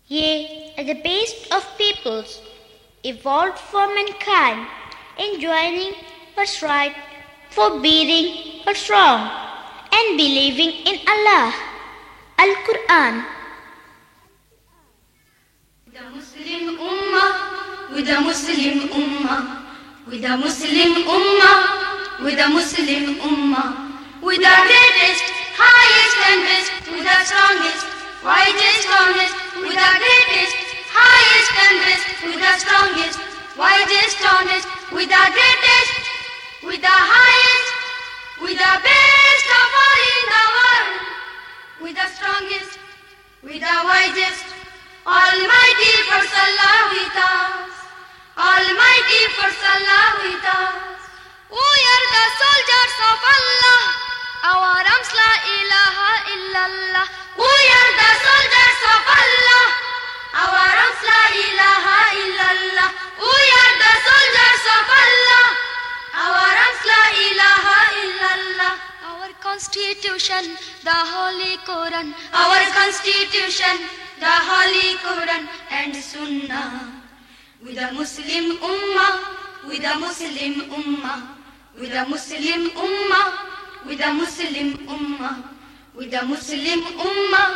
Ye are the best of peoples, evolved for mankind, enjoining what's right, forbidding what's wrong, and believing in Allah. Al-Quran. The Muslim Ummah, with the Muslim Ummah, with the Muslim Ummah, with the Muslim Ummah, with the greatest, highest and best, with the strongest, widest, honest, with the greatest, highest and best, with the strongest, widest, honest, with the greatest, with the highest, with the best of all in the world, with the strongest, with the widest, Almighty first Allah with us, Almighty first Allah with us. We are the soldiers of Allah, our arms la ilaha illallah. We are the soldiers of Allah, our arms la ilaha illallah. We are the soldiers of Allah, our arms la ilaha illallah. Our constitution, the Holy Quran, our constitution, the Holy Quran and Sunnah. With the Muslim Ummah, with the Muslim Ummah, with the Muslim Ummah, with the Muslim Ummah, with the Muslim Ummah,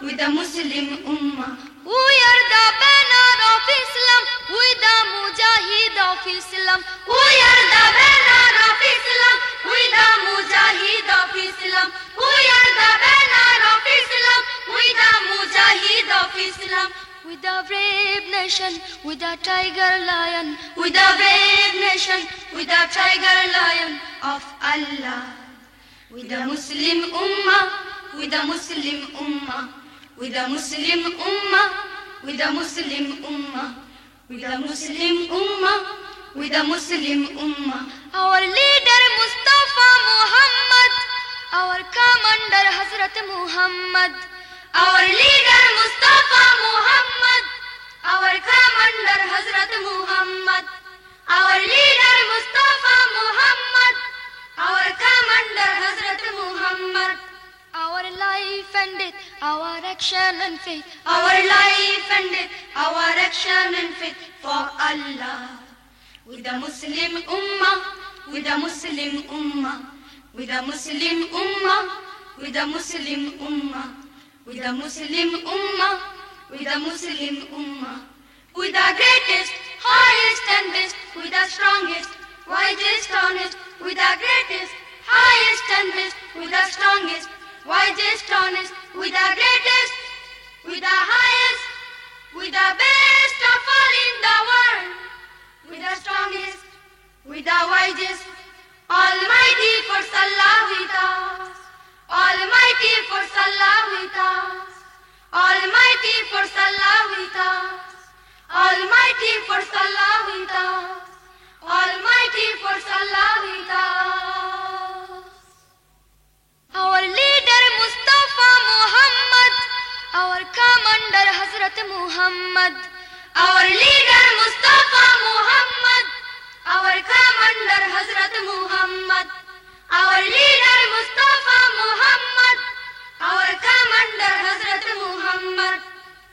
with the Muslim Ummah. We are the banner of Islam, with the Mujahid of Islam. We are the banner of Islam, with the Mujahid of Islam. We are the banner of Islam, with the Mujahid of Islam. With the brave nation, with the tiger lion, with the brave nation, with the tiger lion of Allah. With the Muslim Ummah, with the Muslim Ummah, with the Muslim Ummah, with the Muslim Ummah, with the Muslim Ummah, with the Muslim Ummah. Our leader Mustafa Muhammad, our commander Hazrat Muhammad. Our leader Mustafa Muhammad, our commander Hazrat Muhammad. Our leader Mustafa Muhammad, our commander Hazrat Muhammad. Our life and death, our action and faith. Our life and death, our action and faith for Allah. With the Muslim Ummah, with the Muslim Ummah, with the Muslim Ummah, with the Muslim Ummah, with the Muslim Ummah, with the Muslim Ummah. With the greatest, highest and best, with the strongest, widest, honest, with the greatest, highest and best, with the strongest, widest, honest, with the greatest, with the highest, with the best of all in the world, with the strongest, with the widest, Almighty for Salah with us, Almighty for Salah with us, Almighty for Salah with us, Almighty for Salah with us, Almighty for Salah with us. Our leader Mustafa Muhammad, our commander Hazrat Muhammad. Our leader Mustafa Muhammad, our commander Hazrat Muhammad. Our leader Mustafa Muhammad, our commander Hazrat Muhammad.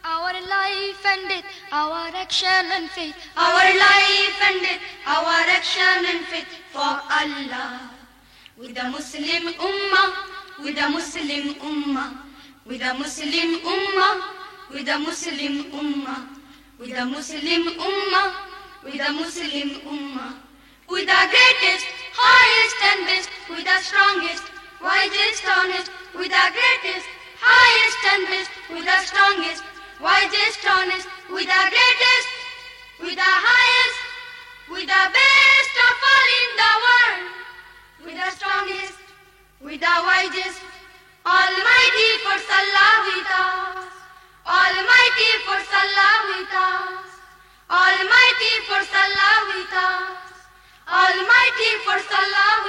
Our life and death, our action and faith. Our life and death, our action and faith for Allah. With the Muslim Ummah, with the Muslim Ummah, with the Muslim Ummah, with the Muslim Ummah, with the Muslim Ummah, with the Muslim Ummah. With the greatest, highest and best, with the strongest, widest, honest, with the greatest, highest and best, with the strongest, widest, honest, with the greatest, with the highest, with the best of all in the world, with the strongest, with the widest, Almighty for Salah with us, Almighty for Salah with us, Almighty for Salah with us, Almighty for Salah